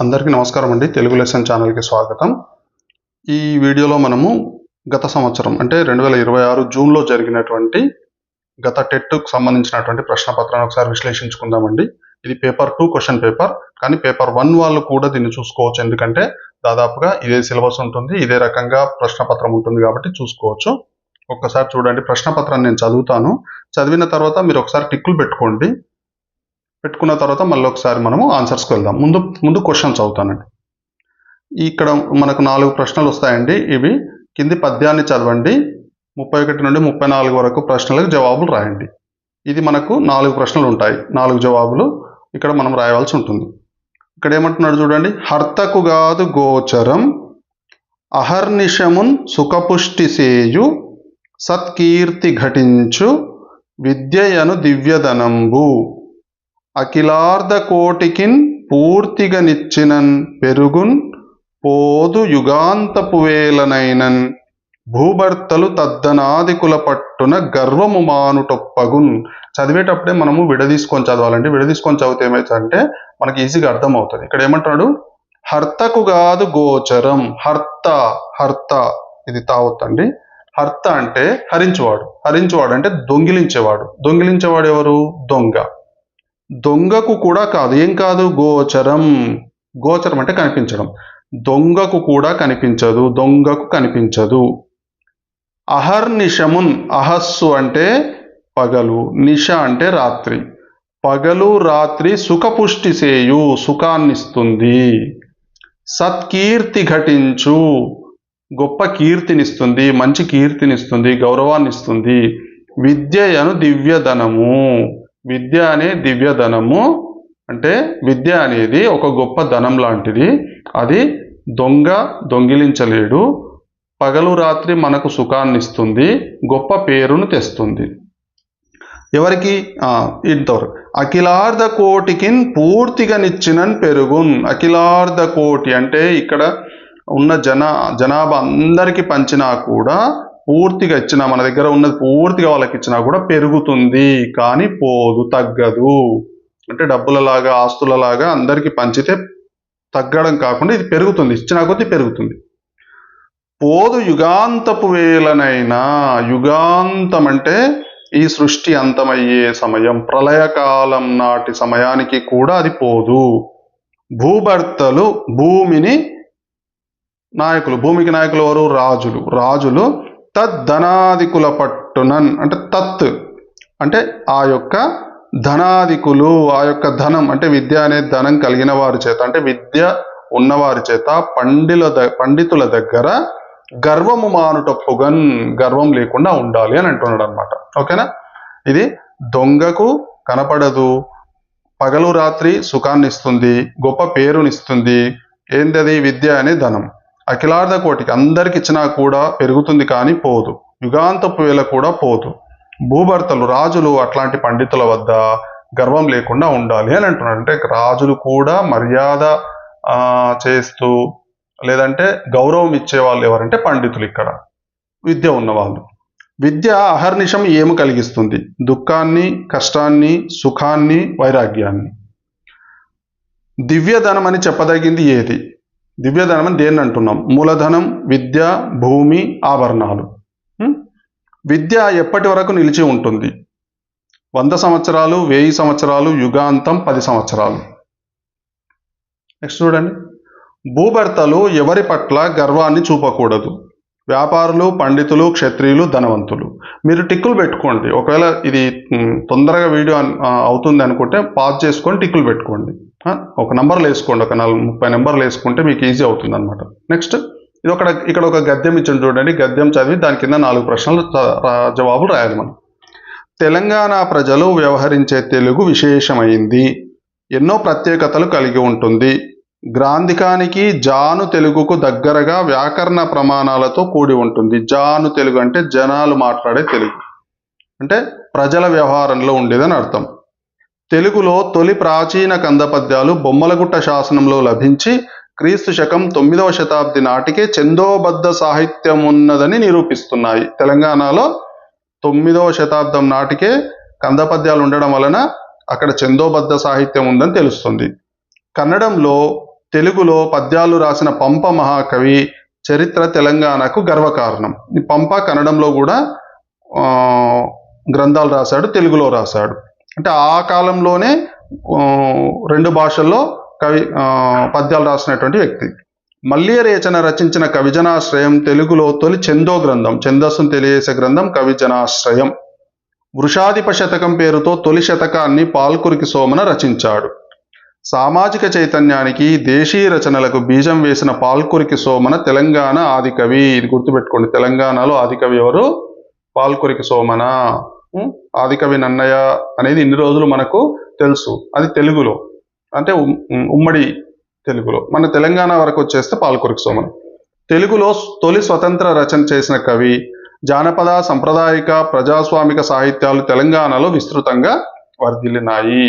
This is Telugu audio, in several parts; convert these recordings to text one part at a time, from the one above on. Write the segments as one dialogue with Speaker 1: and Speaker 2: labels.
Speaker 1: అందరికీ నమస్కారం అండి. తెలుగు లెసన్ ఛానల్కి స్వాగతం. ఈ వీడియోలో మనము గత సంవత్సరం అంటే 2026 జూన్లో జరిగినటువంటి గత టెట్కు సంబంధించినటువంటి ప్రశ్నపత్రాన్ని ఒకసారి విశ్లేషించుకుందామండి. ఇది పేపర్ 2 క్వశ్చన్ పేపర్, కానీ పేపర్ 1 వాళ్ళు కూడా దీన్ని చూసుకోవచ్చు. ఎందుకంటే దాదాపుగా ఇదే సిలబస్ ఉంటుంది, ఇదే రకంగా ప్రశ్నపత్రం ఉంటుంది కాబట్టి చూసుకోవచ్చు. ఒక్కసారి చూడండి, ప్రశ్నపత్రాన్ని నేను చదువుతాను. చదివిన తర్వాత మీరు ఒకసారి టిక్కులు పెట్టుకోండి. పెట్టుకున్న తర్వాత మళ్ళీ ఒకసారి మనము ఆన్సర్స్కి వెళ్దాం. ముందు క్వశ్చన్స్ అవుతానండి. ఇక్కడ మనకు 4 ప్రశ్నలు వస్తాయండి. ఇవి కింది పద్యాన్ని చదవండి, 31 నుండి 34 వరకు ప్రశ్నలకు జవాబులు రాయండి. ఇది మనకు 4 ప్రశ్నలు ఉంటాయి, 4 జవాబులు ఇక్కడ మనం రాయవలసి ఉంటుంది. ఇక్కడ ఏమంటున్నాడు చూడండి. హర్తకు గాదు గోచరం అహర్నిశమున్ సుఖపుష్టి సేయు సత్కీర్తి ఘటించు విద్యయను దివ్యధనంబు అఖిలార్ధ కోటికిన్ పూర్తిగా నిచ్చినన్ పెరుగున్ పోదు యుగాంతపు వేలనైనన్ భూభర్తలు తద్దనాదికుల పట్టున గర్వము మానుటొప్పగున్. చదివేటప్పుడే మనము విడదీసుకొని చదవాలండి. విడదీసుకొని చదివితే ఏమవుతుందంటే మనకి ఈజీగా అర్థం అవుతుంది. ఇక్కడ ఏమంటున్నాడు, హర్తకు కాదు గోచరం. హర్త ఇది తావొత్తండి. హర్త అంటే హరించువాడు. హరించువాడు అంటే దొంగిలించేవాడు. దొంగిలించేవాడు ఎవరు? దొంగ. దొంగకు కూడా కాదు. ఏం కాదు? గోచరం. గోచరం అంటే కనిపించడం. దొంగకు కూడా కనిపించదు, దొంగకు కనిపించదు. అహర్నిశమున్, అహస్సు అంటే పగలు, నిశ అంటే రాత్రి. పగలు రాత్రి సుఖపుష్టి సేయు, సుఖాన్నిస్తుంది. సత్కీర్తి ఘటించు, గొప్ప కీర్తినిస్తుంది, మంచి కీర్తినిస్తుంది, గౌరవాన్నిస్తుంది. విద్యయను దివ్యధనము, విద్య అనే దివ్యధనము. అంటే విద్య అనేది ఒక గొప్ప ధనం లాంటిది. అది దొంగిలించలేడు. పగలు రాత్రి మనకు సుఖాన్ని ఇస్తుంది, గొప్ప పేరును తెస్తుంది. ఎవరికి? ఇంతవరకు. అఖిలార్ధ కోటికిన్ పూర్తిగా నిచ్చినన్ పెరుగున్. అఖిలార్ధ కోటి అంటే ఇక్కడ ఉన్న జనాభా అందరికీ పంచినా కూడా, పూర్తిగా ఇచ్చినా, మన దగ్గర ఉన్నది పూర్తిగా వాళ్ళకి ఇచ్చినా కూడా పెరుగుతుంది, కానీ పోదు, తగ్గదు. అంటే డబ్బులలాగా ఆస్తులలాగా అందరికీ పంచితే తగ్గడం కాకుండా ఇది పెరుగుతుంది, ఇచ్చినా కొద్దీ పెరుగుతుంది. పోదు యుగాంతపు వేలనైనా. యుగాంతం అంటే ఈ సృష్టి అంతమయ్యే సమయం, ప్రళయకాలం నాటి సమయానికి కూడా అది పోదు. భూభర్తలు, భూమిని నాయకులు, భూమికి నాయకులు ఎవరు? రాజులు. రాజులు తద్ధనాదికుల పట్టునన్ అంటే తత్ అంటే ఆ యొక్క ధనాదికులు, ఆ యొక్క ధనం అంటే విద్య అనే ధనం కలిగిన వారి చేత, అంటే విద్య ఉన్నవారి చేత, పండితుల దగ్గర గర్వము మానుటప్పుగన్, గర్వం లేకుండా ఉండాలి అని అంటున్నాడు అనమాట. ఓకేనా? ఇది దొంగకు కనపడదు, పగలు రాత్రి సుఖాన్ని ఇస్తుంది, గొప్ప పేరునిస్తుంది. ఏంటది? విద్య అనే ధనం. అఖిలార్ధ కోటికి అందరికి ఇచ్చినా కూడా పెరుగుతుంది, కానీ పోదు. యుగాంతపు వేళ కూడా పోదు. భూభర్తలు, రాజులు అట్లాంటి పండితుల వద్ద గర్వం లేకుండా ఉండాలి అని అంటున్నాడు. అంటే రాజులు కూడా మర్యాద చేస్తూ, లేదంటే గౌరవం ఇచ్చేవాళ్ళు ఎవరంటే పండితులు. ఇక్కడ విద్య ఉన్నవాళ్ళు. విద్య అహర్నిశం ఏమి కలిగిస్తుంది? దుఃఖాన్ని, కష్టాన్ని, సుఖాన్ని, వైరాగ్యాన్ని. దివ్యధనం అని చెప్పదగింది ఏది? దివ్యధనం అని దేన్ని అంటున్నాం? మూలధనం, విద్య, భూమి, ఆభరణాలు. విద్య ఎప్పటి వరకు నిలిచి ఉంటుంది? 100 సంవత్సరాలు, 1000 సంవత్సరాలు, యుగాంతం 10 సంవత్సరాలు. నెక్స్ట్ చూడండి. భూభర్తలు ఎవరి పట్ల గర్వాన్ని చూపకూడదు? వ్యాపారులు, పండితులు, క్షత్రియులు, ధనవంతులు. మీరు టిక్కులు పెట్టుకోండి. ఒకవేళ ఇది తొందరగా వీడియో అవుతుంది అనుకుంటే పాజ్ చేసుకొని టిక్కులు పెట్టుకోండి. ఒక నంబర్లు వేసుకోండి, ఒక 30 నెంబర్లు వేసుకుంటే మీకు ఈజీ అవుతుంది అనమాట. నెక్స్ట్ ఇక్కడ ఒక గద్యం ఇచ్చింది చూడండి. గద్యం చదివి దాని కింద 4 ప్రశ్నలు జవాబులు రాయాలి మనం. తెలంగాణ ప్రజలు వ్యవహరించే తెలుగు విశేషమైంది, ఎన్నో ప్రత్యేకతలు కలిగి ఉంటుంది. గ్రాంధికానికి జాను తెలుగుకు దగ్గరగా వ్యాకరణ ప్రమాణాలతో కూడి ఉంటుంది. జాను తెలుగు అంటే జనాలు మాట్లాడే తెలుగు, అంటే ప్రజల వ్యవహారంలో ఉండేదని అర్థం. తెలుగులో తొలి ప్రాచీన కందపద్యాలు బొమ్మలగుట్ట శాసనంలో లభించి క్రీస్తు శకం 9వ శతాబ్ది నాటికే ఛందోబద్ధ సాహిత్యం ఉన్నదని నిరూపిస్తున్నాయి. తెలంగాణలో 9వ శతాబ్దం నాటికే కందపద్యాలు ఉండడం వలన అక్కడ ఛందోబద్ధ సాహిత్యం ఉందని తెలుస్తుంది. కన్నడంలో తెలుగులో పద్యాలు రాసిన పంప మహాకవి చరిత్ర తెలంగాణకు గర్వకారణం. ఈ పంప కన్నడంలో కూడా గ్రంథాలు రాశాడు, తెలుగులో రాశాడు. అంటే ఆ కాలంలోనే 2 భాషల్లో పద్యాలు రాసినటువంటి వ్యక్తి. మల్యరేచన రచించిన కవిజనాశ్రయం తెలుగులో తొలి ఛందో గ్రంథం, ఛందస్సును తెలియజేసే గ్రంథం కవిజనాశ్రయం. వృషాధిప శతకం పేరుతో తొలి శతకాన్ని పాల్కురికి సోమన రచించాడు. సామాజిక చైతన్యానికి దేశీయ రచనలకు బీజం వేసిన పాల్కురికి సోమన తెలంగాణ ఆదికవి. ఇది గుర్తుపెట్టుకోండి, తెలంగాణలో ఆదికవి ఎవరు? పాల్కురికి సోమన. ఆదికవి నన్నయ్య అనేది ఇన్ని రోజులు మనకు తెలుసు, అది తెలుగులో, అంటే ఉమ్మడి తెలుగులో. మన తెలంగాణ వరకు వచ్చేస్తే పాల్కురికి సోమన. తెలుగులో తొలి స్వతంత్ర రచన చేసిన కవి. జానపద, సాంప్రదాయిక, ప్రజాస్వామిక సాహిత్యాలు తెలంగాణలో విస్తృతంగా వర్ధిల్లినాయి.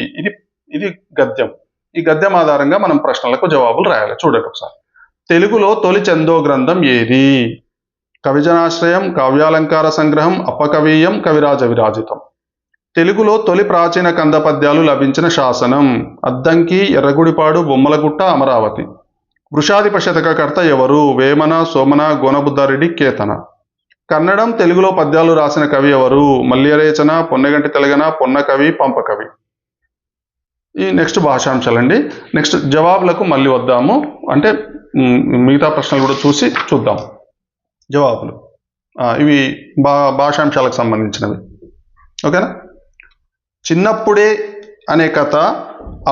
Speaker 1: ఇది గద్యం. ఈ గద్యం ఆధారంగా మనం ప్రశ్నలకు జవాబులు రాయాలి. చూడండి ఒకసారి. తెలుగులో తొలి ఛందో గ్రంథం ఏది? కవిజనాశ్రయం, కావ్యాలంకార సంగ్రహం, అప్పకవీయం, కవిరాజ విరాజితం. తెలుగులో తొలి ప్రాచీన కంద పద్యాలు లభించిన శాసనం అద్దంకి, ఎర్రగుడిపాడు, బొమ్మలగుట్ట, అమరావతి. వృషాధిప శతకకర్త ఎవరు? వేమన, సోమన, గోనబుద్ధారెడ్డి, కేతన. కన్నడం, తెలుగులో పద్యాలు రాసిన కవి ఎవరు? మల్యరేచన, పొన్నగంటి తెలగన, పొన్నకవి, పంపకవి. ఈ నెక్స్ట్ భాషాంశాలండి. నెక్స్ట్ జవాబులకు మళ్ళీ వద్దాము, అంటే మిగతా ప్రశ్నలు కూడా చూద్దాం. జవాబులు ఇవి భాషాంశాలకు సంబంధించినవి. ఓకేనా? చిన్నప్పుడే అనే కథ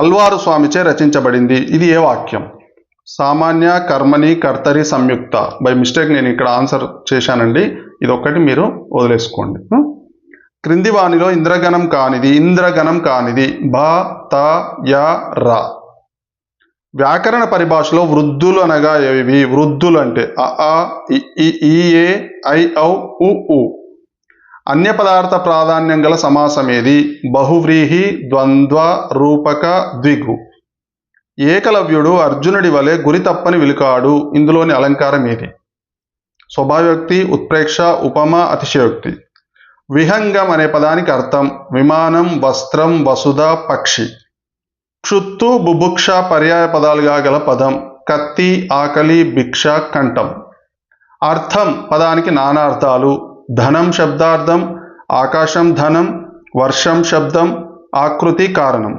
Speaker 1: అల్వారు స్వామిచే రచించబడింది. ఇది ఏ వాక్యం? సామాన్య, కర్మని, కర్తరి, సంయుక్త. బై మిస్టేక్ నేను ఇక్కడ ఆన్సర్ చేశానండి, ఇది ఒక్కటి మీరు వదిలేసుకోండి. క్రింది వానిలో ఇంద్రగణం కానిది భ, త, య, ర. వ్యాకరణ పరిభాషలో వృద్ధులు అనగా ఏవి? వృద్ధులు అంటే అ, ఇ, ఈ, ఏ, ఐ, ఔ, ఉ. అన్య పదార్థ ప్రాధాన్యం గల సమాసం ఏది? బహువ్రీహి, ద్వంద్వ, రూపక, ద్విగు. ఏకలవ్యుడు అర్జునుడి వలె గురి తప్పని విలుకాడు. ఇందులోని అలంకారం ఏది? స్వభావోక్తి, ఉత్ప్రేక్ష, ఉపమ, అతిశయోక్తి. విహంగం అనే పదానికి అర్థం విమానం, వస్త్రం, వసుధ, పక్షి. క్షుత్తు, బుభుక్ష పర్యాయ పదాలుగా గల పదం కత్తి, ఆకలి, భిక్ష, కంఠం. అర్థం పదానికి నానా అర్థాలు. ధనం శబ్దార్థం, ఆకాశం ధనం, వర్షం శబ్దం, ఆకృతి కారణం.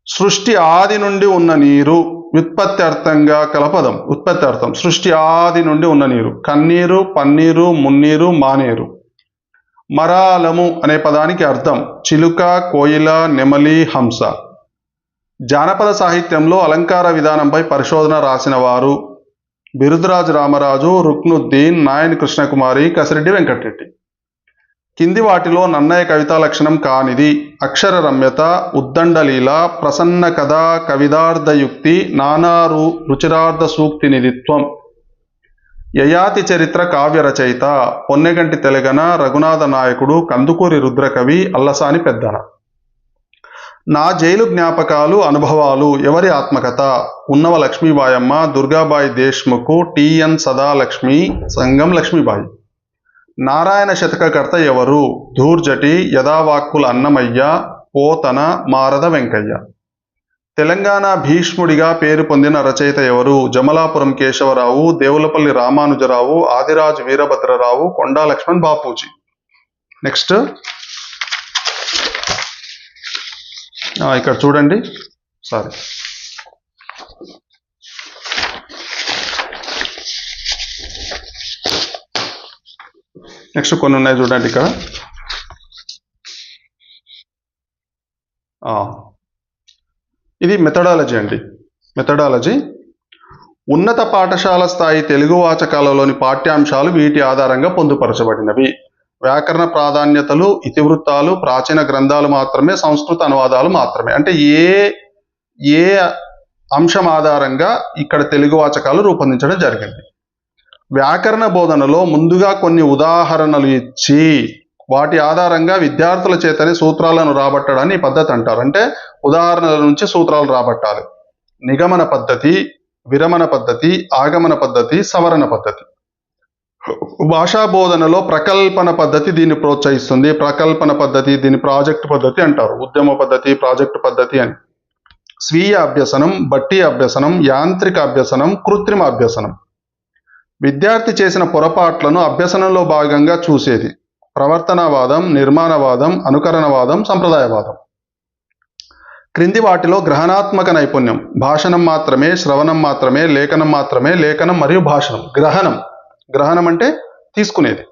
Speaker 1: సృష్టి ఆది నుండి ఉన్న నీరు వ్యుత్పత్తి అర్థంగా కల పదం. ఉత్పత్తి అర్థం సృష్టి ఆది నుండి ఉన్న నీరు. కన్నీరు, పన్నీరు, మున్నీరు, మానేరు. మరాలము అనే పదానికి అర్థం చిలుక, కోయిల, నెమలి, హంస. జానపద సాహిత్యంలో అలంకార విధానంపై పరిశోధన రాసిన వారు బిరుదురాజు రామరాజు, రుక్నుద్దీన్, నాయని కృష్ణకుమారి, కసిరెడ్డి వెంకటరెడ్డి. కింది వాటిలో నన్నయ్య కవితా లక్షణం కానిది? అక్షర రమ్యత, ఉద్దండలీల, ప్రసన్న కథ, కవిదార్థయుక్తి, నానారు రుచిరార్థ సూక్తి నిధిత్వం. యయాతి చరిత్ర కావ్య రచయిత పొన్నెగంటి తెలగన, రఘునాథ నాయకుడు, కందుకూరి రుద్రకవి, అల్లసాని పెద్దన. నా జైలు జ్ఞాపకాలు, అనుభవాలు ఎవరి ఆత్మకథ? ఉన్నవ లక్ష్మీబాయమ్మ, దుర్గాబాయి దేశ్ముఖ్, టిఎన్ సదాలక్ష్మి, సంగం లక్ష్మీబాయి. నారాయణ శతకకర్త ఎవరు? ధూర్జటి, యదావాక్కుల అన్నమయ్య, పోతన, మారద వెంకయ్య. తెలంగాణ భీష్ముడిగా పేరు పొందిన రచయిత ఎవరు? జమలాపురం కేశవరావు, దేవులపల్లి రామానుజరావు, ఆదిరాజు వీరభద్రరావు, కొండా లక్ష్మణ్ బాపూజీ. నెక్స్ట్ ఇక్కడ చూడండి, సారీ నెక్స్ట్ కొన్ని ఉన్నాయి చూడండి ఇక్కడ. ఇది మెథడాలజీ అండి. మెథడాలజీ ఉన్నత పాఠశాల స్థాయి తెలుగు వాచకాలలోని పాఠ్యాంశాలు వీటి ఆధారంగా పొందుపరచబడినవి. వ్యాకరణ ప్రాధాన్యతలు, ఇతివృత్తాలు, ప్రాచీన గ్రంథాలు మాత్రమే, సంస్కృత అనువాదాలు మాత్రమే. అంటే ఏ అంశం ఆధారంగా ఇక్కడ తెలుగు వాచకాలు రూపొందించడం జరిగింది. వ్యాకరణ బోధనలో ముందుగా కొన్ని ఉదాహరణలు ఇచ్చి వాటి ఆధారంగా విద్యార్థుల చేతనే సూత్రాలను రాబట్టడాన్ని ఈ పద్ధతి అంటారు. అంటే ఉదాహరణల నుంచి సూత్రాలు రాబట్టాలి. నిగమన పద్ధతి, విరమణ పద్ధతి, ఆగమన పద్ధతి, సవరణ పద్ధతి. భాషా బోధనలో ప్రకల్పన పద్ధతి దీన్ని ప్రోత్సహిస్తుంది. ప్రకల్పన పద్ధతి దీన్ని ప్రాజెక్ట్ పద్ధతి అంటారు. ఉద్యమ పద్ధతి, ప్రాజెక్ట్ పద్ధతి అని. స్వీయ అభ్యసనం, బట్టి అభ్యసనం, యాంత్రిక అభ్యసనం, కృత్రిమ అభ్యసనం. విద్యార్థి చేసిన పొరపాట్లను అభ్యసనంలో భాగంగా చూసేది. ప్రవర్తనవాదం, నిర్మాణవాదం, అనుకరణవాదం, సంప్రదాయవాదం. క్రింది వాటిలో గ్రహణాత్మక నైపుణ్యం భాషణం మాత్రమే, శ్రవణం మాత్రమే, లేఖనం మాత్రమే, లేఖనం మరియు భాషణం. గ్రహణం అంటే తీసుకునేది.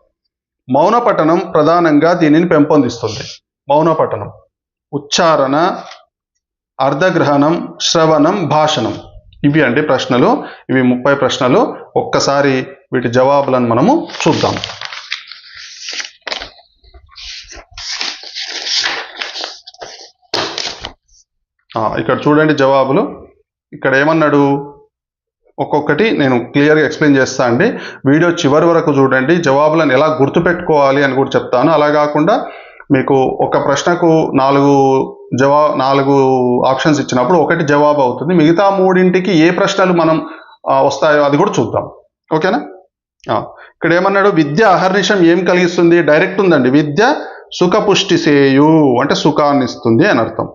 Speaker 1: మౌన పఠనం ప్రధానంగా దీనిని పెంపొందిస్తుంది. మౌన పఠనం, ఉచ్చారణ, అర్ధగ్రహణం, శ్రవణం, భాషణం. ఇవి అండి ప్రశ్నలు. ఇవి 30 ప్రశ్నలు. ఒక్కసారి వీటి జవాబులను మనము చూద్దాం. ఇక్కడ చూడండి జవాబులు. ఇక్కడ ఏమన్నాడు, ఒక్కొక్కటి నేను క్లియర్గా ఎక్స్ప్లెయిన్ చేస్తా అండి. వీడియో చివరి వరకు చూడండి. జవాబులను ఎలా గుర్తుపెట్టుకోవాలి అని కూడా చెప్తాను. అలా కాకుండా మీకు ఒక ప్రశ్నకు 4 ఆప్షన్స్ ఇచ్చినప్పుడు ఒకటి జవాబు అవుతుంది. మిగతా 3ంటికి ఏ ప్రశ్నలు మనం వస్తాయో అది కూడా చూద్దాం. ఓకేనా? ఇక్కడ ఏమన్నాడు, విద్య అహర్నిశం ఏం కలిగిస్తుంది? డైరెక్ట్ ఉందండి. విద్య సుఖపుష్టి సేయు అంటే సుఖాన్ని ఇస్తుంది అని అర్థం.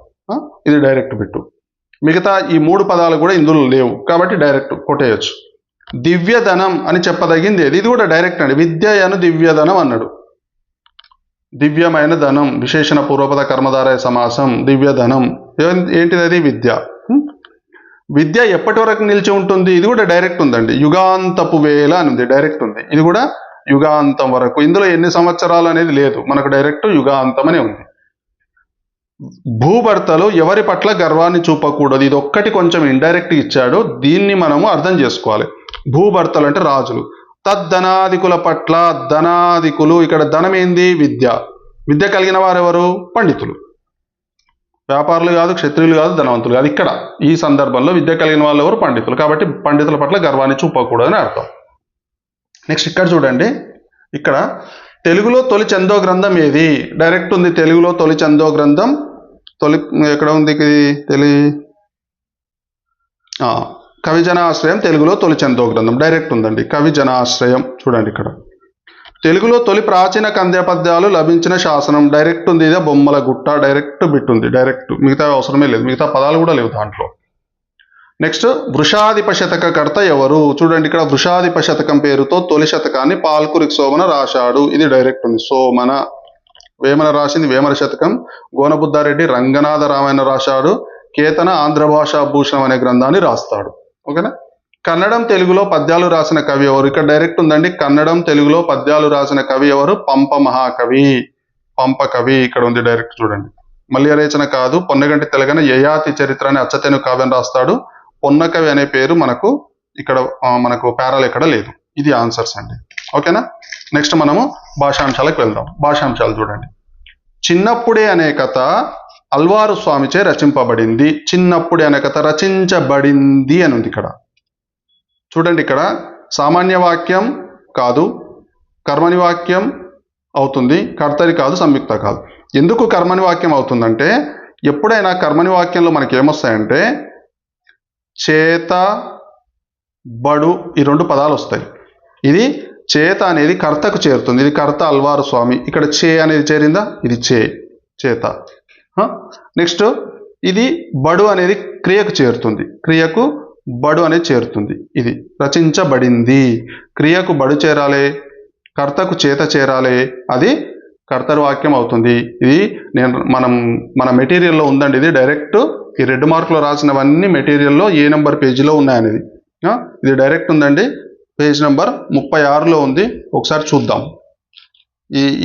Speaker 1: ఇది డైరెక్ట్ బిట్టు. మిగతా ఈ 3 పదాలు కూడా ఇందులో లేవు కాబట్టి డైరెక్ట్ కొట్టేయచ్చు. దివ్యధనం అని చెప్పదగింది ఏది? ఇది కూడా డైరెక్ట్ అండి. విద్యను దివ్యధనం అన్నాడు. దివ్యమైన ధనం, విశేషణ పూర్వపద కర్మధారయ సమాసం, దివ్యధనం. ఏంటిది అది? విద్య. విద్య ఎప్పటి వరకు నిలిచి ఉంటుంది? ఇది కూడా డైరెక్ట్ ఉందండి. యుగాంతపు వేళ అని ఉంది, డైరెక్ట్ ఉంది. ఇది కూడా యుగాంతం వరకు. ఇందులో ఎన్ని సంవత్సరాలు అనేది లేదు, మనకు డైరెక్ట్ యుగాంతం అనే ఉంది. భూభర్తలు ఎవరి పట్ల గర్వాన్ని చూపకూడదు. ఇది ఒక్కటి కొంచెం ఇండైరెక్ట్ ఇచ్చాడు, దీన్ని మనము అర్థం చేసుకోవాలి. భూభర్తలు అంటే రాజులు. తద్ధనాదికుల పట్ల, ధనాదికులు, ఇక్కడ ధనం ఏంది? విద్య. విద్య కలిగిన వారు ఎవరు? పండితులు. వ్యాపారులు కాదు, క్షత్రియులు కాదు, ధనవంతులు కాదు. ఇక్కడ ఈ సందర్భంలో విద్య కలిగిన వాళ్ళు ఎవరు? పండితులు. కాబట్టి పండితుల పట్ల గర్వాన్ని చూపకూడదని అర్థం. నెక్స్ట్ ఇక్కడ చూడండి. ఇక్కడ తెలుగులో తొలి చందో గ్రంథం ఏది? డైరెక్ట్ ఉంది. తెలుగులో తొలి చందో గ్రంథం ఎక్కడ ఉంది? కవిజనాశ్రయం తెలుగులో తొలి చందో గ్రంథం డైరెక్ట్ ఉందండి. కవిజనాశ్రయం చూడండి. ఇక్కడ తెలుగులో తొలి ప్రాచీన కంద్య పద్యాలు లభించిన శాసనం డైరెక్ట్ ఉంది. ఇదే బొమ్మల గుట్ట, డైరెక్ట్ బిట్ ఉంది. డైరెక్ట్, మిగతా అవసరమే లేదు, మిగతా పదాలు కూడా లేవు దాంట్లో. నెక్స్ట్ వృషాధిప శతక కర్త ఎవరు? చూడండి. ఇక్కడ వృషాధిప శతకం పేరుతో తొలి శతకాన్ని పాల్కురికి సోమన రాశాడు. ఇది డైరెక్ట్ ఉంది. సోమన. వేమన రాసింది వేమన శతకం. గోనబుద్ధారెడ్డి రంగనాథ రామాయణ రాశాడు. కేతన ఆంధ్ర భాషా భూషణం అనే గ్రంథాన్ని రాస్తాడు. ఓకేనా? కన్నడం తెలుగులో పద్యాలు రాసిన కవి ఎవరు? ఇక్కడ డైరెక్ట్ ఉందండి. కన్నడం తెలుగులో పద్యాలు రాసిన కవి ఎవరు? పంప మహాకవి. పంప కవి ఇక్కడ ఉంది డైరెక్ట్. చూడండి. మల్య రేచన కాదు. పొన్నగంటి తెలగన యయాతి చరిత్ర అనే అచ్చతెను కావ్యం రాస్తాడు. పొన్నకవి అనే పేరు మనకు ప్యారాలు ఎక్కడ లేదు. ఇది ఆన్సర్స్ అండి. ఓకేనా? నెక్స్ట్ మనము భాషాంశాలకు వెళ్దాం. భాషాంశాలు చూడండి. చిన్నప్పుడే అనే కథ అల్వారు స్వామిచే రచింపబడింది. చిన్నప్పుడే అనే కథ రచించబడింది అని ఉంది ఇక్కడ. చూడండి. ఇక్కడ సామాన్య వాక్యం కాదు, కర్మని వాక్యం అవుతుంది. కర్తరి కాదు, సంయుక్త కాదు. ఎందుకు కర్మని వాక్యం అవుతుందంటే, ఎప్పుడైనా కర్మని వాక్యంలో మనకి ఏమొస్తాయంటే చేత, బడు, ఈ 2 పదాలు వస్తాయి. ఇది చేత అనేది కర్తకు చేరుతుంది. ఇది కర్త అల్వారు స్వామి. ఇక్కడ చే అనేది చేరిందా? ఇది చేత. నెక్స్ట్ ఇది బడు అనేది క్రియకు చేరుతుంది. క్రియకు బడు అనేది చేరుతుంది. ఇది రచించబడింది. క్రియకు బడు చేరాలి, కర్తకు చేత చేరాలి, అది కర్తరి వాక్యం అవుతుంది. ఇది మన మెటీరియల్లో ఉందండి. ఇది డైరెక్ట్ ఈ 2 మార్కులు రాసినవన్నీ మెటీరియల్లో ఏ నెంబర్ పేజీలో ఉన్నాయనేది. ఇది డైరెక్ట్ ఉందండి. పేజ్ నెంబర్ 36లో ఉంది. ఒకసారి చూద్దాం.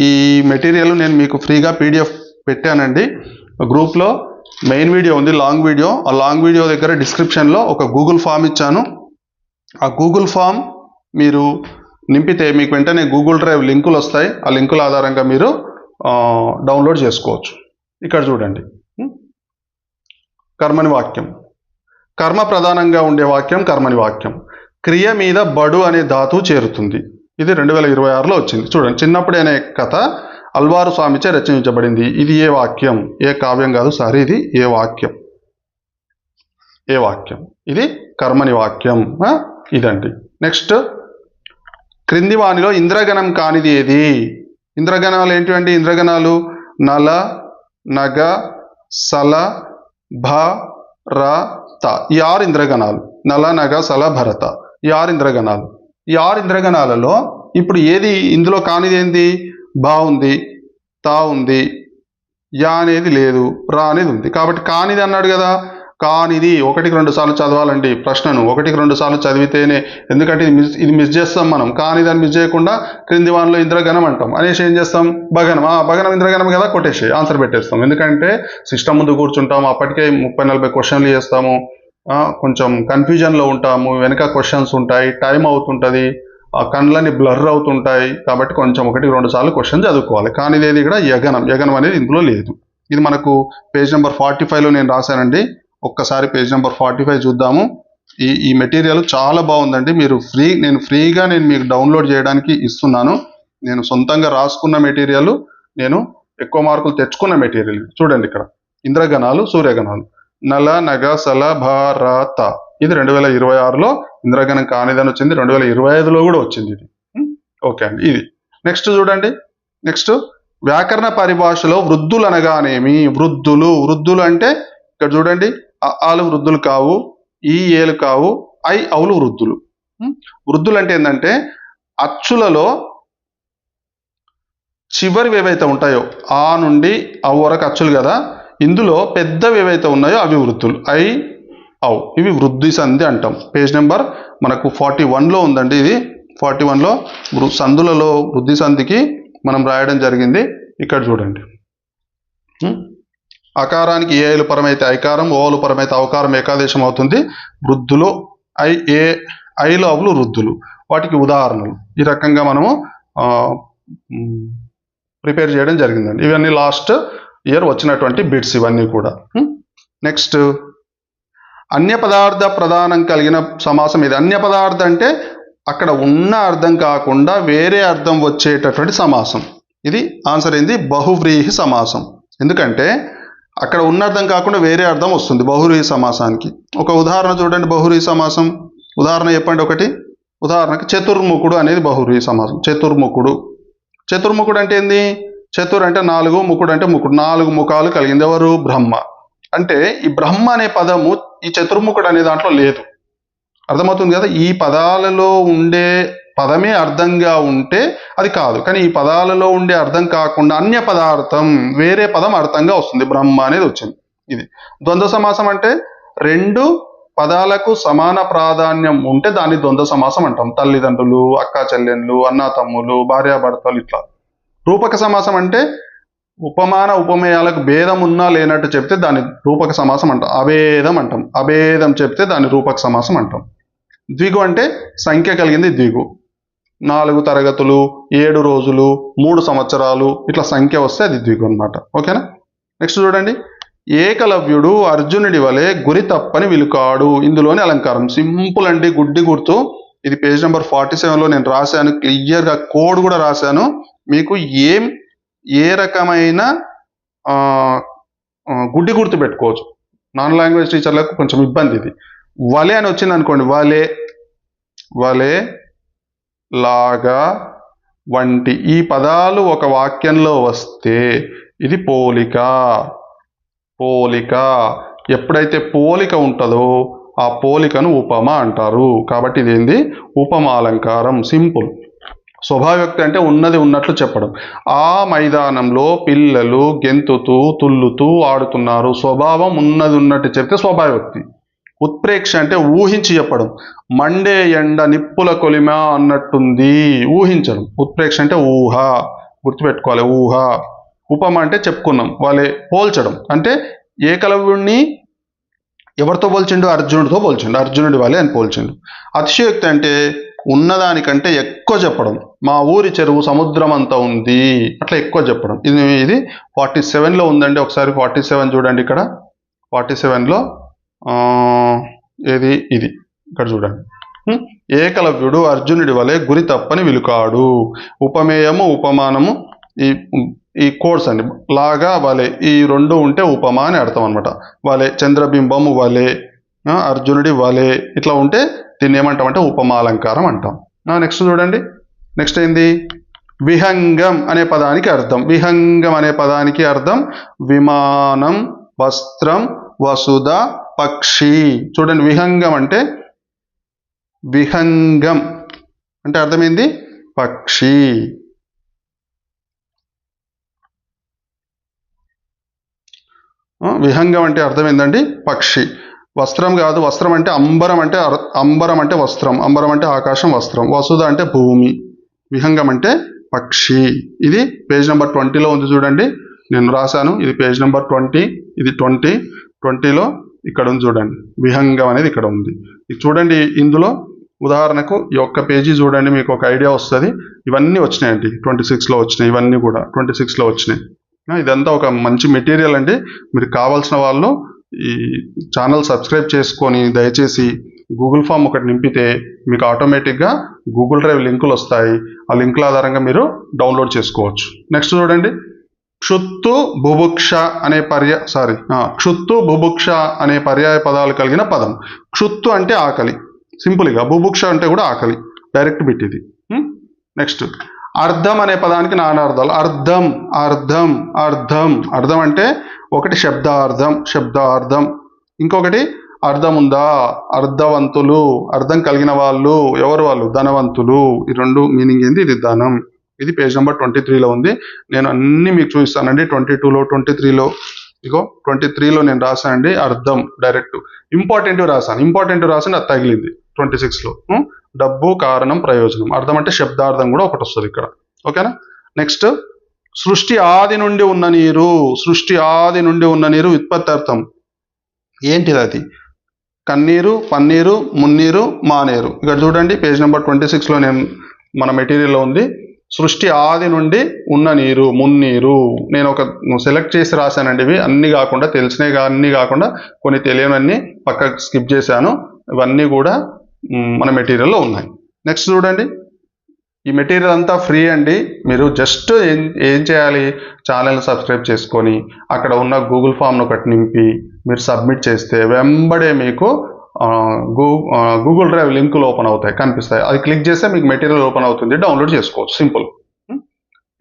Speaker 1: ఈ మెటీరియల్ నేను మీకు ఫ్రీగా PDF పెట్టానండి. గ్రూప్లో మెయిన్ వీడియో ఉంది, లాంగ్ వీడియో. ఆ లాంగ్ వీడియో దగ్గర డిస్క్రిప్షన్లో ఒక గూగుల్ ఫామ్ ఇచ్చాను. ఆ గూగుల్ ఫామ్ మీరు నింపితే మీకు వెంటనే గూగుల్ డ్రైవ్ లింకులు వస్తాయి. ఆ లింకుల ఆధారంగా మీరు డౌన్లోడ్ చేసుకోవచ్చు. ఇక్కడ చూడండి. కర్మని వాక్యం. కర్మ ప్రధానంగా ఉండే వాక్యం కర్మని వాక్యం. క్రియ మీద బడు అనే ధాతువు చేరుతుంది. ఇది 2026లో వచ్చింది. చూడండి. చిన్నప్పుడే అనే కథ అల్వారు స్వామిచే రచించబడింది. ఇది ఏ వాక్యం? ఏ కావ్యం కాదు, సారీ, ఇది ఏ వాక్యం? ఏ వాక్యం? ఇది కర్మని వాక్యం. ఇదండి. నెక్స్ట్ క్రింది వానిలో ఇంద్రగణం కానిది ఏది? ఇంద్రగణాలు ఏంటివండి? ఇంద్రగణాలు నల, నగ, సల, భ, త ఈ 6 ఇంద్రగణాలు నల నగ సల భరత ఈ 6 ఇంద్రగణాలు. ఈ 6 ఇంద్రగణాలలో ఇప్పుడు ఏది ఇందులో కానిది ఏంది? బా ఉంది, తా ఉంది, యా అనేది లేదు, రా అనేది ఉంది. కాబట్టి కానిది అన్నాడు కదా, కానిది 1-2 సార్లు చదవాలండి ప్రశ్నను. 1-2 సార్లు చదివితేనే, ఎందుకంటే ఇది మిస్ చేస్తాం మనం. కానిదాన్ని మిస్ చేయకుండా క్రింది వానిలో ఇంద్రగణం అంటాం అనేసి ఏం చేస్తాం? భగనం. భగనం ఇంద్రగణం కదా, కొట్టేసి ఆన్సర్ పెట్టేస్తాం. ఎందుకంటే సిస్టమ్ ముందు కూర్చుంటాము, అప్పటికే 30-40 క్వశ్చన్లు చేస్తాము, కొంచెం కన్ఫ్యూజన్లో ఉంటాము, వెనక క్వశ్చన్స్ ఉంటాయి, టైం అవుతుంటుంది, ఆ కళ్ళని బ్లర్ అవుతుంటాయి. కాబట్టి కొంచెం 1-2 సార్లు క్వశ్చన్ చదువుకోవాలి. కానీ ఇదేది ఇక్కడ యగనం అనేది ఇందులో లేదు. ఇది మనకు పేజ్ నెంబర్ 45లో నేను రాశానండి. ఒక్కసారి పేజ్ నెంబర్ 45 చూద్దాము. ఈ మెటీరియల్ చాలా బాగుందండి. నేను ఫ్రీగా మీకు డౌన్లోడ్ చేయడానికి ఇస్తున్నాను. నేను సొంతంగా రాసుకున్న మెటీరియల్, నేను ఎక్కువ మార్కులు తెచ్చుకున్న మెటీరియల్. చూడండి ఇక్కడ ఇంద్రగణాలు, సూర్యగణాలు నల నగ సల భారత. ఇది 2026లో ఇంద్రగణం కానిదని వచ్చింది, 2025లో కూడా వచ్చింది ఇది. ఓకే అండి. ఇది నెక్స్ట్ చూడండి. నెక్స్ట్ వ్యాకరణ పరిభాషలో వృద్ధులు అనగానేమి? వృద్ధులు అంటే ఇక్కడ చూడండి, ఆలు వృద్ధులు కావు, ఈ ఏలు కావు, అవులు వృద్ధులు. వృద్ధులు అంటే ఏంటంటే అచ్చులలో చివరివి ఏవైతే ఉంటాయో ఆ నుండి అవు వరకు అచ్చులు కదా, ఇందులో పెద్దవి ఏవైతే ఉన్నాయో అవి వృద్ధులు. అవు ఇవి వృద్ధి సంధి అంటాం. పేజ్ నెంబర్ మనకు 41లో ఉందండి. ఇది 41లో సంధులలో వృద్ధి సంధికి మనం రాయడం జరిగింది. ఇక్కడ చూడండి, అకారానికి ఏలు పరమైతే ఐకారం, ఓలు పరమైతే అవకారం ఏకాదేశం అవుతుంది. వృద్ధులు ఐలు అవులు వృద్ధులు, వాటికి ఉదాహరణలు. ఈ రకంగా మనము ప్రిపేర్ చేయడం జరిగిందండి. ఇవన్నీ లాస్ట్ ఇయర్ వచ్చినటువంటి బిట్స్ ఇవన్నీ కూడా. నెక్స్ట్ అన్య పదార్థ ప్రధానం కలిగిన సమాసం ఇది. అన్య పదార్థ అంటే అక్కడ ఉన్న అర్థం కాకుండా వేరే అర్థం వచ్చేటటువంటి సమాసం. ఇది ఆన్సర్ ఏంది? బహువ్రీహి సమాసం. ఎందుకంటే అక్కడ ఉన్న అర్థం కాకుండా వేరే అర్థం వస్తుంది బహువ్రీహి సమాసానికి. ఒక ఉదాహరణ చూడండి. బహువ్రీహి సమాసం ఉదాహరణ చెప్పండి ఒకటి. ఉదాహరణకి చతుర్ముఖుడు అనేది బహువ్రీహి సమాసం. చతుర్ముఖుడు అంటే ఏంది? చతుర్ అంటే 4, ముఖుడు అంటే ముఖుడు, 4 ముఖాలు కలిగింది. ఎవరు? బ్రహ్మ. అంటే ఈ బ్రహ్మ అనే పదము ఈ చతుర్ముఖుడు అనే దాంట్లో లేదు. అర్థమవుతుంది కదా. ఈ పదాలలో ఉండే పదమే అర్థంగా ఉంటే అది కాదు, కానీ ఈ పదాలలో ఉండే అర్థం కాకుండా అన్య పదార్థం వేరే పదం అర్థంగా వస్తుంది, బ్రహ్మ అనేది వచ్చింది. ఇది ద్వంద్వ సమాసం. అంటే 2 పదాలకు సమాన ప్రాధాన్యం ఉంటే దాన్ని ద్వంద్వ సమాసం అంటాం. తల్లిదండ్రులు, అక్కా చెల్లెళ్ళు, అన్నా తమ్ములు, భార్యాభర్తలు ఇట్లా. రూపక సమాసం అంటే ఉపమాన ఉపమేయాలకు భేదం ఉన్నా లేనట్టు చెప్తే దాన్ని రూపక సమాసం అంటాం. అభేదం చెప్తే దాన్ని రూపక సమాసం అంటాం. ద్విగు అంటే సంఖ్య కలిగింది ద్విగు. 4 తరగతులు, 7 రోజులు, 3 సంవత్సరాలు ఇట్లా సంఖ్య వస్తే అది ద్విగు అనమాట. ఓకేనా. నెక్స్ట్ చూడండి. ఏకలవ్యుడు అర్జునుడి వలె గురి తప్పని విలుకాడు. ఇందులోని అలంకారం సింపుల్ అండి, గుడ్డి గుర్తు. ఇది పేజ్ నెంబర్ 47లో నేను రాశాను, క్లియర్గా కోడ్ కూడా రాశాను. మీకు ఏ రకమైన గుడ్డి గుర్తు పెట్టుకోవచ్చు. నాన్ లాంగ్వేజ్ టీచర్లకు కొంచెం ఇబ్బంది ఇది. వలె అని వచ్చింది అనుకోండి, వలె, లాగా, వంటి ఈ పదాలు ఒక వాక్యంలో వస్తే ఇది పోలిక. ఎప్పుడైతే పోలిక ఉంటుందో ఆ పోలికను ఉపమ అంటారు. కాబట్టి ఇదేంది? ఉపమాలంకారం. సింపుల్. స్వభావవ్యక్తి అంటే ఉన్నది ఉన్నట్లు చెప్పడం. ఆ మైదానంలో పిల్లలు గెంతుతూ తుల్లుతూ ఆడుతున్నారు. స్వభావం ఉన్నది ఉన్నట్టు చెప్తే స్వభావవ్యక్తి. ఉత్ప్రేక్ష అంటే ఊహించి చెప్పడం. మండే ఎండ నిప్పుల కొలిమ అన్నట్టుంది, ఊహించడం. ఉత్ప్రేక్ష అంటే ఊహ, గుర్తుపెట్టుకోవాలి, ఊహ. ఉపమ అంటే చెప్పుకున్నాం, వాళ్ళే పోల్చడం. అంటే ఏకలవ్యుణ్ణి ఎవరితో పోల్చిండు? అర్జునుడితో పోల్చిండు, అర్జునుడి వాళ్ళే అని పోల్చిండు. అతిశయోక్తి అంటే ఉన్నదానికంటే ఎక్కువ చెప్పడం. మా ఊరి చెరువు సముద్రం అంతా ఉంది, అట్లా ఎక్కువ చెప్పడం. ఇది 47లో ఉందండి. ఒకసారి 47 చూడండి. ఇక్కడ 47లో ఇది ఇక్కడ చూడండి. ఏకలవ్యుడు అర్జునుడి వలె గురి తప్పని విలుకాడు. ఉపమేయము ఉపమానము ఈ కోడ్స్ అండి. లాగా వలె ఈ 2 ఉంటే ఉపమా అని అర్థం అనమాట. వలె చంద్రబింబము వలె, అర్జునుడి వలె ఇట్లా ఉంటే దీన్ని ఏమంటామంటే ఉపమాలంకారం అంటాం. నెక్స్ట్ చూడండి. నెక్స్ట్ ఏంది? విహంగం అనే పదానికి అర్థం. విహంగం అనే పదానికి అర్థం విమానం, వస్త్రం, వసుధ, పక్షి. చూడండి, విహంగం అంటే విహంగం అంటే అర్థమైంది పక్షి. విహంగం అంటే అర్థమైందండి పక్షి. వస్త్రం కాదు, వస్త్రం అంటే అంబరం అంటే అంబరం అంటే వస్త్రం, అంబరం అంటే ఆకాశం, వస్త్రం. వసుధ అంటే భూమి. విహంగం అంటే పక్షి. ఇది పేజ్ నెంబర్ 20లో ఉంది చూడండి, నేను రాశాను. ఇది పేజ్ నెంబర్ 20, ఇది 20లో ఇక్కడ ఉంది చూడండి, విహంగం అనేది ఇక్కడ ఉంది. ఇది చూడండి, ఇందులో ఉదాహరణకు ఈ ఒక్క పేజీ చూడండి, మీకు ఒక ఐడియా వస్తుంది. ఇవన్నీ వచ్చినాయండి 26లో వచ్చినాయి, ఇవన్నీ కూడా 26లో వచ్చినాయి. ఇదంతా ఒక మంచి మెటీరియల్ అండి. మీరు కావాల్సిన వాళ్ళు ఈ ఛానల్ సబ్స్క్రైబ్ చేసుకొని దయచేసి గూగుల్ ఫామ్ ఒకటి నింపితే మీకు ఆటోమేటిక్గా గూగుల్ డ్రైవ్ లింకులు వస్తాయి. ఆ లింకుల ఆధారంగా మీరు డౌన్లోడ్ చేసుకోవచ్చు. నెక్స్ట్ చూడండి, క్షుత్తు బుభుక్ష అనే పర్యాయ పదాలు కలిగిన పదం. క్షుత్తు అంటే ఆకలి, సింపుల్గా. బుభుక్ష అంటే కూడా ఆకలి, డైరెక్ట్ బిట్ ఇది. నెక్స్ట్, అర్థం అనే పదానికి నానా అర్థాలు. అర్థం అర్థం అర్థం అర్థం అంటే ఒకటి శబ్దార్థం, ఇంకొకటి అర్థం ఉందా, అర్థవంతులు, అర్థం కలిగిన వాళ్ళు. ఎవరు వాళ్ళు? ధనవంతులు. ఈ రెండు మీనింగ్ ఏంది? ఇది ధనం. ఇది పేజ్ నెంబర్ 23లో ఉంది. నేను అన్ని మీకు చూపిస్తానండి. 22లో 23లో, ఇగో 23లో నేను రాశానండి అర్థం. డైరెక్ట్ ఇంపార్టెంట్ రాసాను, అది తగిలింది 26లో. డబ్బు, కారణం, ప్రయోజనం. అర్థం అంటే శబ్దార్థం కూడా ఒకటి వస్తుంది ఇక్కడ. ఓకేనా? నెక్స్ట్, సృష్టి ఆది నుండి ఉన్న నీరు వ్యుత్పత్తి అర్థం ఏంటిది? అది కన్నీరు, పన్నీరు, మున్నీరు, మానేరు. ఇక్కడ చూడండి, పేజ్ నెంబర్ 26లో మన మెటీరియల్లో ఉంది. సృష్టి ఆది నుండి ఉన్న నీరు, మున్నీరు. నేను ఒక సెలెక్ట్ చేసి రాశానండి. ఇవి అన్ని కాకుండా, తెలిసినవి అన్ని కాకుండా కొన్ని తెలియనన్ని పక్కకు స్కిప్ చేశాను. ఇవన్నీ కూడా మన మెటీరియల్లో ఉన్నాయి. నెక్స్ట్ చూడండి, ఈ మెటీరియల్ అంతా ఫ్రీ అండి. మీరు జస్ట్ ఏం చేయాలి, ఛానల్ని సబ్స్క్రైబ్ చేసుకొని అక్కడ ఉన్న గూగుల్ ఫామ్ను ఒకటి నింపి మీరు సబ్మిట్ చేస్తే వెంబడే మీకు గూగుల్ డ్రైవ్ లింకులు ఓపెన్ అవుతాయి, కనిపిస్తాయి. అది క్లిక్ చేస్తే మీకు మెటీరియల్ ఓపెన్ అవుతుంది, డౌన్లోడ్ చేసుకోవచ్చు, సింపుల్.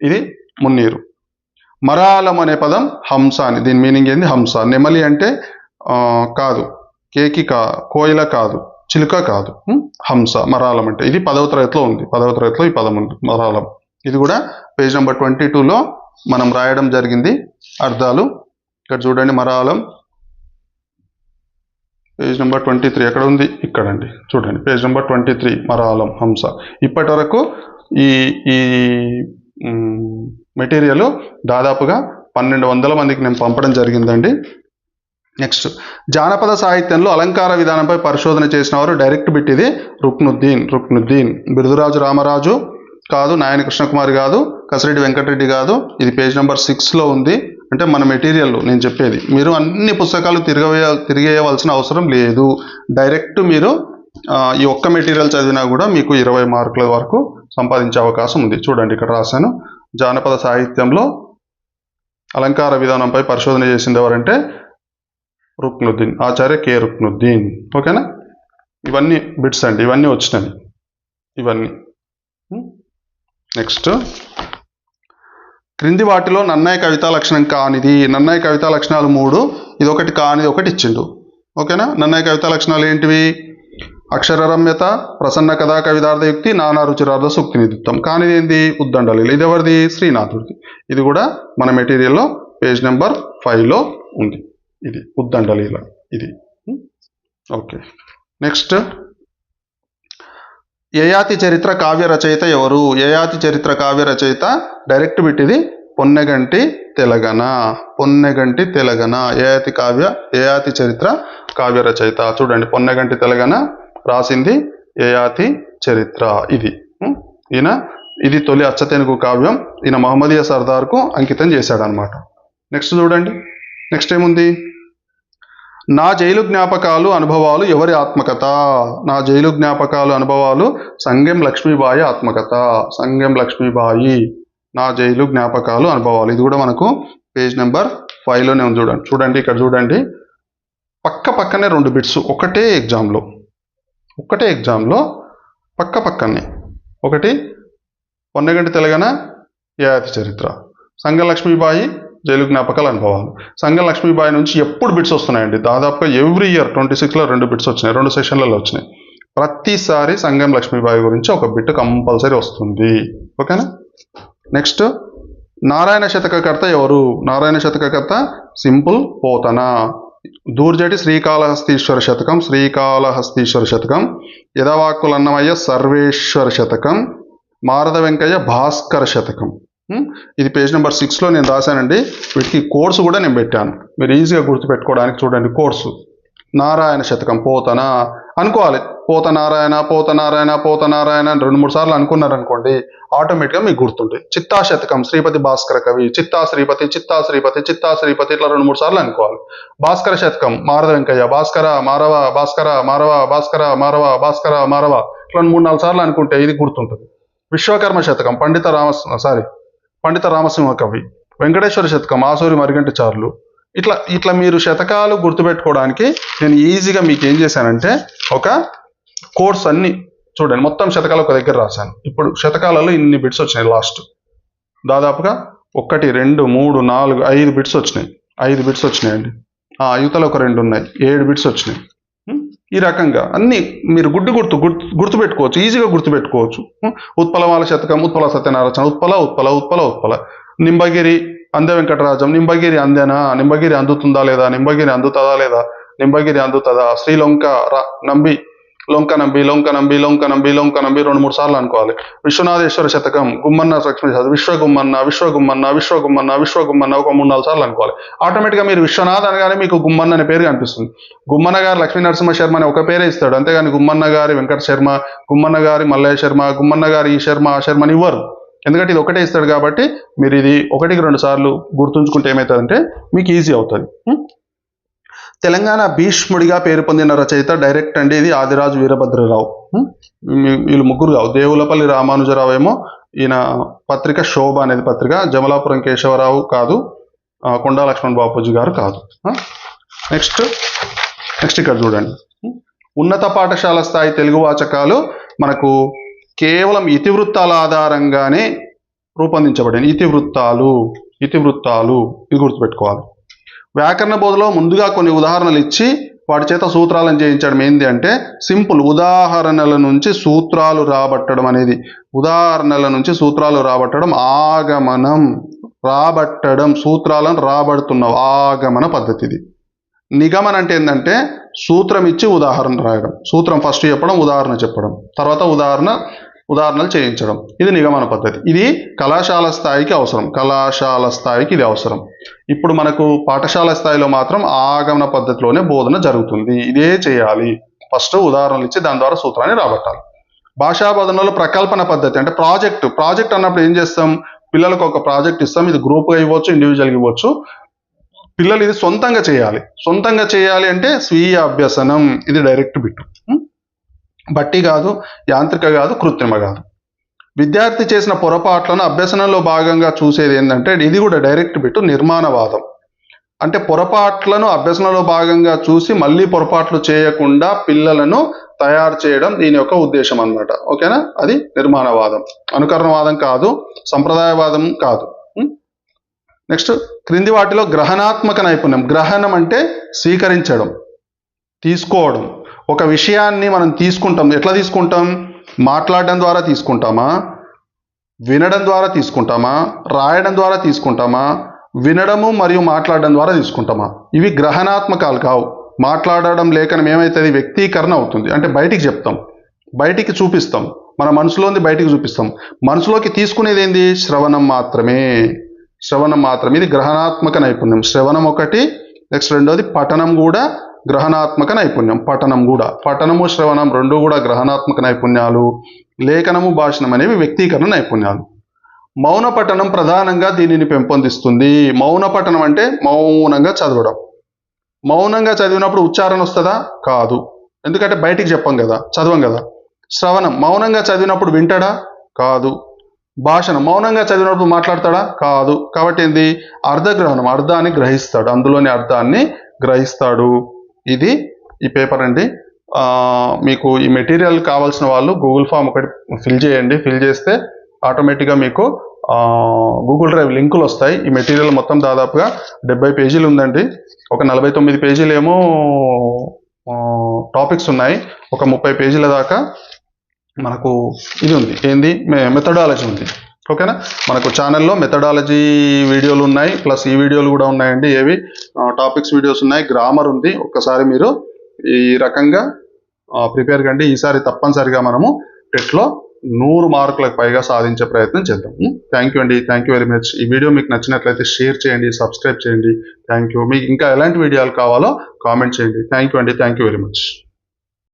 Speaker 1: ఇది మున్నీరు. మరాలం అనే పదం హంస అని. దీని మీనింగ్ ఏంది? హంస. నెమలి అంటే కాదు, కేకి కోయిల కాదు, చిలుక కాదు, హంస. మరాలం అంటే ఇది 10వ తరగతిలో ఉంది. 10వ తరగతిలో ఈ పదం ఉంది, మరాలం. ఇది కూడా పేజ్ నెంబర్ 22లో మనం రాయడం జరిగింది అర్థాలు. ఇక్కడ చూడండి, మరాలం. పేజ్ నెంబర్ 23 ఎక్కడ ఉంది? ఇక్కడండి, చూడండి, పేజ్ నెంబర్ 23, మరాలం, హంస. ఇప్పటి వరకు ఈ మెటీరియల్ దాదాపుగా 1200 మందికి నేను పంపడం జరిగిందండి. నెక్స్ట్, జానపద సాహిత్యంలో అలంకార విధానంపై పరిశోధన చేసిన వారు. డైరెక్ట్ బిట్ ఇది రుక్నుద్దీన్. బిరుదురాజు రామరాజు కాదు, నాయని కృష్ణకుమారి కాదు, కసిరెడ్డి వెంకటరెడ్డి కాదు. ఇది పేజ్ నెంబర్ 6లో ఉంది. అంటే మన మెటీరియల్ నేను చెప్పేది. మీరు అన్ని పుస్తకాలు తిరిగేయవలసిన అవసరం లేదు. డైరెక్ట్ మీరు ఈ ఒక్క మెటీరియల్ చదివినా కూడా మీకు 20 మార్కుల వరకు సంపాదించే అవకాశం ఉంది. చూడండి, ఇక్కడ రాశాను. జానపద సాహిత్యంలో అలంకార విధానంపై పరిశోధన చేసింది ఎవరంటే రుక్నుద్దీన్, ఆచార్య కె రుక్నుద్దీన్. ఓకేనా? ఇవన్నీ బిట్స్ అండి, ఇవన్నీ వచ్చినవి, ఇవన్నీ. నెక్స్ట్, క్రింది వాటిలో నన్నయ కవితా లక్షణం కానిది. నన్నయ కవితా లక్షణాలు 3, ఇది ఒకటి కానిది ఒకటి ఇచ్చిండు. ఓకేనా? నన్నయ కవితా లక్షణాలు ఏంటివి? అక్షరరమ్యత, ప్రసన్న కథా కవితార్థయుక్తి, నానా రుచిరార్థ సూక్తి నిధిత్వం. కానిది ఏంది? ఉద్దండలీల. ఇది ఎవరిది? శ్రీనాథుడిది. ఇది కూడా మన మెటీరియల్లో పేజ్ నెంబర్ 5లో ఉంది. ఇది ఉద్దండలీల, ఇది. ఓకే. నెక్స్ట్, యయాతి చరిత్ర కావ్య రచయిత ఎవరు? యయాతి చరిత్ర కావ్య రచయిత డైరెక్ట్ బిట్ ఇది పొన్నెగంటి తెలగన. యయాతి చరిత్ర కావ్య రచయిత. చూడండి, పొన్నెగంటి తెలగన రాసింది యయాతి చరిత్ర. ఇది తొలి అచ్చతెనుగు కావ్యం. ఈయన మహమ్మదీయ సర్దార్కు అంకితం చేశాడనమాట. నెక్స్ట్ చూడండి, నెక్స్ట్ ఏముంది? నా జైలు జ్ఞాపకాలు అనుభవాలు ఎవరి ఆత్మకథ? నా జైలు జ్ఞాపకాలు అనుభవాలు సంగెం లక్ష్మీబాయి ఆత్మకథ. నా జైలు జ్ఞాపకాలు అనుభవాలు. ఇది కూడా మనకు పేజ్ నెంబర్ 5లోనే ఉంది. చూడండి, ఇక్కడ చూడండి, పక్కనే 2 బిట్స్. ఒకటే ఎగ్జామ్లో పక్కనే ఒకటి పొన్నెగంటి తెలగన యయాతి చరిత్ర, సంగం లక్ష్మీబాయి జైలు జ్ఞాపకాలు అనుభవాలు. సంగం లక్ష్మీబాయి నుంచి ఎప్పుడు బిట్స్ వస్తున్నాయండి, దాదాపుగా ఎవ్రీ ఇయర్ 26లో 2 బిట్స్ వచ్చినాయి, 2 సెషన్లలో వచ్చినాయి. ప్రతిసారి సంగం లక్ష్మీబాయి గురించి ఒక బిట్ కంపల్సరీ వస్తుంది. ఓకేనా. నెక్స్ట్ నారాయణ శతకకర్త ఎవరు? నారాయణ శతకకర్త సింపుల్ పోతన. దూర్జటి శ్రీకాళహస్తీశ్వర శతకం, శ్రీకాళహస్తీశ్వర శతకం, యదవాక్కులన్నమయ్య సర్వేశ్వర శతకం, మారద వెంకయ్య భాస్కర శతకం. ఇది పేజ్ నెంబర్ 6లో నేను రాశానండి. వీటికి కోర్సు కూడా నేను పెట్టాను, మీరు ఈజీగా గుర్తుపెట్టుకోవడానికి. చూడండి కోర్సు. నారాయణ శతకం పోతన అనుకోవాలి. పోత నారాయణ పోత నారాయణ పోత నారాయణ 2-3 సార్లు అనుకున్నారనుకోండి, ఆటోమేటిక్గా మీకు గుర్తుంటాయి. చిత్తా శతకం శ్రీపతి భాస్కర కవి, చిత్తా శ్రీపతి చిత్తా శ్రీపతి చిత్తా శ్రీపతి, ఇట్లా 2-3 సార్లు అనుకోవాలి. భాస్కర శతకం మారద వెంకయ్య భాస్కర మారవ భాస్కర మారవ భాస్కర మారవ భాస్కర మారవ, ఇట్లా 3-4 సార్లు అనుకుంటే ఇది గుర్తుంటుంది. విశ్వకర్మ శతకం పండిత రామసింహ కవి, వెంకటేశ్వర శతకం ఆసూరి మరిగంటి చార్లు. ఇట్లా మీరు శతకాలు గుర్తుపెట్టుకోవడానికి నేను ఈజీగా మీకు ఏం చేశానంటే ఒక కోర్స్ అన్ని చూడండి, మొత్తం శతకాలు ఒక దగ్గర రాశాను. ఇప్పుడు శతకాలలో ఇన్ని బిట్స్ వచ్చినాయి. లాస్ట్ దాదాపుగా 1 2 3 4 5 బిట్స్ వచ్చినాయి. 5 బిట్స్ వచ్చినాయండి. యువతలో ఒక 2 ఉన్నాయి, 7 బిట్స్ వచ్చినాయి. ఈ రకంగా అన్ని మీరు గుర్తుపెట్టుకోవచ్చు, ఈజీగా గుర్తుపెట్టుకోవచ్చు. ఉత్పలమాల శతకం ఉత్పల సత్యనారాయణ, ఉత్పల. నింబగిరి అందే వెంకటరాజం, నింబగిరి అందేనా, నింబగిరి అందుతుందా లేదా, నింబగిరి అందుతుందా లేదా, నింబగిరి అందుతుందా. శ్రీలొంక నంబి లొంక నంబి 2-3 సార్లు అనుకోవాలి. విశ్వనాథేశ్వర శతకం గుమ్మన్న లక్ష్మీ విశ్వగుమ్మన్న ఒక 3-4 సార్లు అనుకోవాలి. ఆటోమేటిక్గా మీరు విశ్వనాథ్ అనగానే మీకు గుమ్మన్న అనే పేరు కనిపిస్తుంది. గుమ్మన్న గారి లక్ష్మీ నరసింహ శర్మ అని ఒక పేరే ఇస్తాడు, అంతేగాని గుమ్మన్న గారి వెంకట శర్మ, గుమ్మన్న గారి మల్లయ్య శర్మ, గుమ్మన్న గారి ఈ శర్మ ఆ శర్మ అని ఇవ్వరు. ఎందుకంటే ఇది ఒకటే ఇస్తాడు కాబట్టి మీరు ఇది 1-2 సార్లు గుర్తుంచుకుంటే ఏమవుతుందంటే మీకు ఈజీ అవుతుంది. తెలంగాణ భీష్ముడిగా పేరు పొందిన రచయిత డైరెక్ట్ అండి, ఇది ఆదిరాజు వీరభద్రరావు. వీళ్ళు ముగ్గురు కావు. దేవులపల్లి రామానుజరావు ఏమో ఈయన పత్రిక శోభ అనేది పత్రిక, జమలాపురం కేశవరావు కాదు, కొండా లక్ష్మణ్ బాపూజీ గారు కాదు. నెక్స్ట్ ఇక్కడ చూడండి, ఉన్నత పాఠశాల స్థాయి తెలుగు వాచకాలు మనకు కేవలం ఇతివృత్తాల ఆధారంగానే రూపొందించబడింది. ఇతివృత్తాలు ఇది గుర్తుపెట్టుకోవాలి. వ్యాకరణ బోధలో ముందుగా కొన్ని ఉదాహరణలు ఇచ్చి వాటి చేత సూత్రాలను చేయించడం ఏంటి అంటే సింపుల్. ఉదాహరణల నుంచి సూత్రాలు రాబట్టడం అనేది, ఉదాహరణల నుంచి సూత్రాలు రాబట్టడం ఆగమనం. రాబట్టడం సూత్రాలను రాబడుతున్నావు, ఆగమన పద్ధతిది. నిగమనం అంటే ఏంటంటే సూత్రం ఇచ్చి ఉదాహరణ రాయడం. సూత్రం ఫస్ట్ చెప్పడం, ఉదాహరణ చెప్పడం, తర్వాత ఉదాహరణలు చేయించడం. ఇది నిగమన పద్ధతి. ఇది కళాశాల స్థాయికి అవసరం, ఇది అవసరం. ఇప్పుడు మనకు పాఠశాల స్థాయిలో మాత్రం ఆగమన పద్ధతిలోనే బోధన జరుగుతుంది. ఇదే చేయాలి. ఫస్ట్ ఉదాహరణలు ఇచ్చి దాని ద్వారా సూత్రాన్ని రాబట్టాలి. భాషా బోధనలో ప్రకల్పన పద్ధతి అంటే ప్రాజెక్ట్ అన్నప్పుడు ఏం చేస్తాం, పిల్లలకు ఒక ప్రాజెక్ట్ ఇస్తాం. ఇది గ్రూప్గా ఇవ్వచ్చు, ఇండివిజువల్గా ఇవ్వచ్చు. పిల్లలు ఇది సొంతంగా చేయాలి అంటే స్వీయ అభ్యసనం. ఇది డైరెక్ట్ బిట్, బట్టి కాదు, యాంత్రిక కాదు, కృత్రిమ కాదు. విద్యార్థి చేసిన పొరపాట్లను అభ్యసనంలో భాగంగా చూసేది ఏంటంటే ఇది కూడా డైరెక్ట్ బిట్, నిర్మాణవాదం. అంటే పొరపాట్లను అభ్యసనంలో భాగంగా చూసి మళ్ళీ పొరపాట్లు చేయకుండా పిల్లలను తయారు చేయడం దీని యొక్క ఉద్దేశం అన్నమాట. ఓకేనా. అది నిర్మాణవాదం, అనుకరణవాదం కాదు, సంప్రదాయవాదం కాదు. నెక్స్ట్ క్రింది వాటిలో గ్రహణాత్మక నైపుణ్యం. గ్రహణం అంటే స్వీకరించడం, తీసుకోవడం. ఒక విషయాన్ని మనం తీసుకుంటాం. ఎట్లా తీసుకుంటాం? మాట్లాడడం ద్వారా తీసుకుంటామా, వినడం ద్వారా తీసుకుంటామా, రాయడం ద్వారా తీసుకుంటామా, వినడము మరియు మాట్లాడడం ద్వారా తీసుకుంటామా? ఇవి గ్రహణాత్మకాలు కావు. మాట్లాడడం లేఖనం ఏమవుతుంది? వ్యక్తీకరణ అవుతుంది. అంటే బయటికి చెప్తాం, బయటికి చూపిస్తాం, మన మనసులోంది బయటికి చూపిస్తాం. మనసులోకి తీసుకునేది ఏంది? శ్రవణం మాత్రమే. ఇది గ్రహణాత్మక నైపుణ్యం. శ్రవణం ఒకటి. నెక్స్ట్ రెండోది పఠనం కూడా గ్రహణాత్మక నైపుణ్యం. పఠనము శ్రవణం 2 కూడా గ్రహణాత్మక నైపుణ్యాలు. లేఖనము భాషణం అనేవి వ్యక్తీకరణ నైపుణ్యాలు. మౌన పఠనం ప్రధానంగా దీనిని పెంపొందిస్తుంది. మౌన పఠనం అంటే మౌనంగా చదవడం. మౌనంగా చదివినప్పుడు ఉచ్చారణ వస్తుందా? కాదు, ఎందుకంటే బయటికి చదవం కదా. శ్రవణం మౌనంగా చదివినప్పుడు వింటాడా? కాదు. భాషణం మౌనంగా చదివినప్పుడు మాట్లాడతాడా? కాదు. కాబట్టి ఏంది? అర్ధగ్రహణం, అర్థాన్ని గ్రహిస్తాడు, అందులోని అర్థాన్ని గ్రహిస్తాడు. ఇది ఈ పేపర్ అండి. మీకు ఈ మెటీరియల్ కావాల్సిన వాళ్ళు గూగుల్ ఫామ్ ఒకటి ఫిల్ చేయండి. ఫిల్ చేస్తే ఆటోమేటిక్గా మీకు గూగుల్ డ్రైవ్ లింకులు వస్తాయి. ఈ మెటీరియల్ మొత్తం దాదాపుగా 70 పేజీలు ఉందండి. ఒక 49 పేజీలు ఏమో టాపిక్స్ ఉన్నాయి. ఒక 30 పేజీల దాకా మనకు ఇది ఉంది, ఏంది మెథడాలజీ ఉంది. ఓకేనా, మనకు ఛానల్లో మెథడాలజీ వీడియోలు ఉన్నాయి, ప్లస్ ఈ వీడియోలు కూడా ఉన్నాయండి. ఏవి టాపిక్స్ వీడియోస్ ఉన్నాయి, గ్రామర్ ఉంది. ఒక్కసారి మీరు ఈ రకంగా ప్రిపేర్ కండి. ఈసారి తప్పనిసరిగా మనము టెట్లో 100 మార్కులకు పైగా సాధించే ప్రయత్నం చేద్దాం. థ్యాంక్ యూ అండి, థ్యాంక్ యూ వెరీ మచ్. ఈ వీడియో మీకు నచ్చినట్లయితే షేర్ చేయండి, సబ్స్క్రైబ్ చేయండి. Thank you. మీకు ఇంకా ఎలాంటి వీడియోలు కావాలో కామెంట్ చేయండి. థ్యాంక్ యూ అండి, థ్యాంక్ యూ వెరీ మచ్.